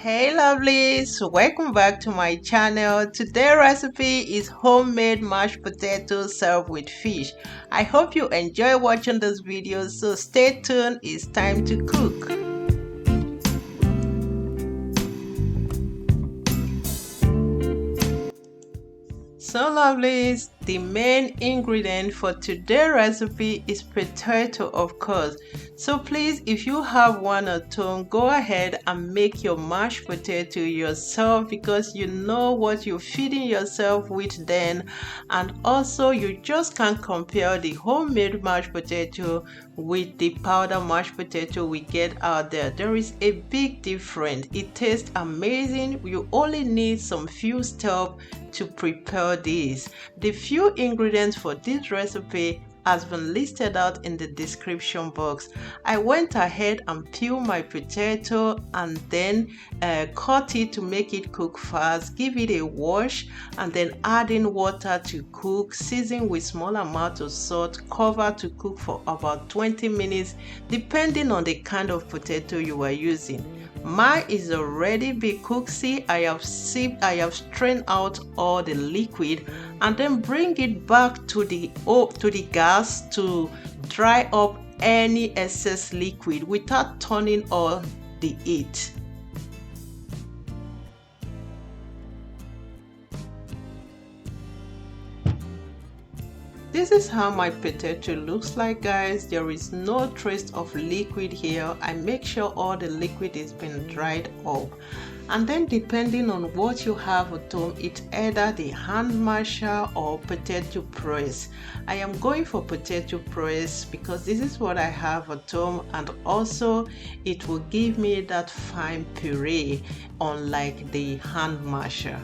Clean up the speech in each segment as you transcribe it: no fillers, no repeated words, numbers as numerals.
Hey lovelies, welcome back to my channel. Today's recipe is homemade mashed potatoes served with fish. I hope you enjoy watching this video, so stay tuned. It's time to cook. So lovelies, the main ingredient for today's recipe is potato, of course. So please, if you have one at home, go ahead and make your mashed potato yourself, because you know what you're feeding yourself with then. And also you just can't compare the homemade mashed potato with the powder mashed potato we get out there. There is a big difference. It tastes amazing. You only need some few steps to prepare this. The few ingredients for this recipe has been listed out in the description box. I went ahead and peeled my potato and then cut it to make it cook fast. Give it a wash and then add in water to cook. Season with small amount of salt. Cover to cook for about 20 minutes depending on the kind of potato you are using. Mine is already be cooked. See, I have strained out all the liquid and then bring it back to the gas to dry up any excess liquid without turning on the heat. This is how my potato looks like, guys. There is no trace of liquid here. I make sure all the liquid is been dried up. And then depending on what you have at home, it's either the hand masher or potato press. I am going for potato press because this is what I have at home, and also it will give me that fine puree unlike the hand masher.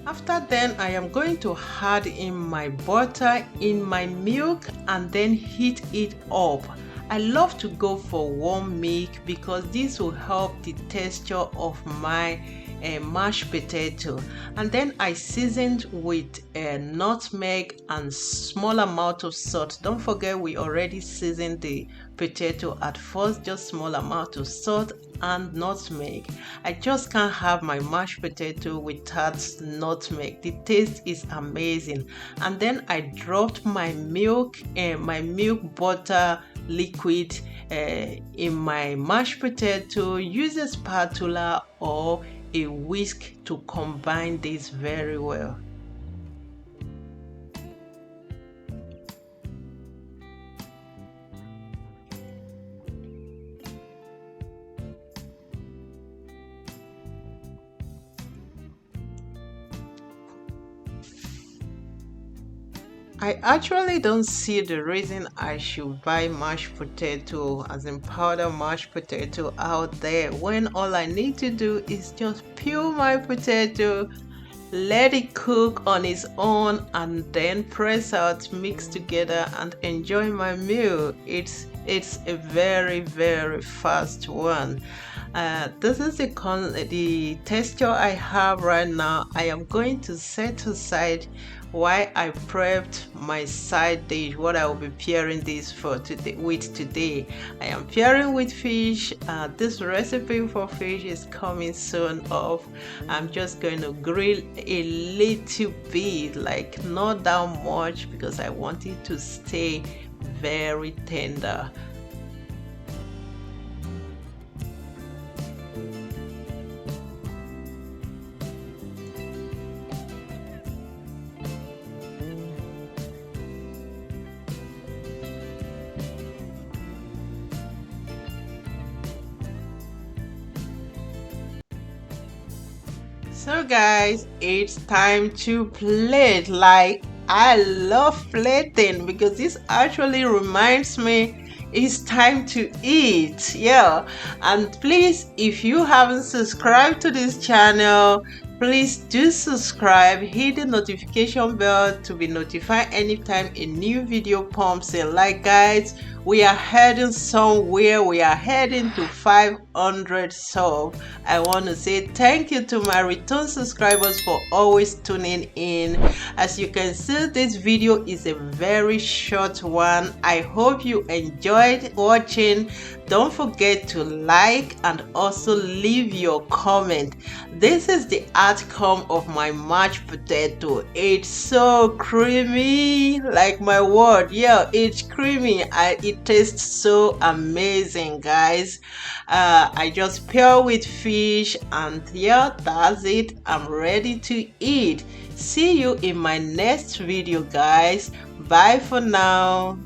After then, I am going to add in my butter in my milk and then heat it up. I love to go for warm milk because this will help the texture of my mashed potato. And then I seasoned with nutmeg and small amount of salt. Don't forget, we already seasoned the potato at first. Just small amount of salt and nutmeg. I just can't have my mashed potato without nutmeg. The taste is amazing. And then I dropped my milk and my milk butter liquid in my mashed potato. Use a spatula or a whisk to combine this very well. I actually don't see the reason I should buy mashed potato, as in powder mashed potato, out there when all I need to do is just peel my potato, let it cook on its own, and then press out, mix together, and enjoy my meal. It's a very fast one. This is the texture I have right now. I am going to set aside while I prepped my side dish, what I will be pairing this for today. I am pairing with fish. This recipe for fish is coming soon off. I'm just going to grill a little bit, like not that much, because I want it to stay very tender. So guys, it's time to plate. Like, I love plating because this actually reminds me it's time to eat. Yeah, and please, if you haven't subscribed to this channel, please do subscribe, hit the notification bell to be notified anytime a new video pumps in. Like guys, We are heading somewhere. We are heading to 500 subs. I want to say thank you to my return subscribers for always tuning in. As you can see, this video is a very short one. I hope you enjoyed watching. Don't forget to like and also leave your comment. This is the outcome of my mashed potato. It's so creamy, like my word. Yeah, it's creamy. It tastes so amazing, guys. I just pair with fish, and yeah, that's it. I'm ready to eat. See you in my next video, guys. Bye for now.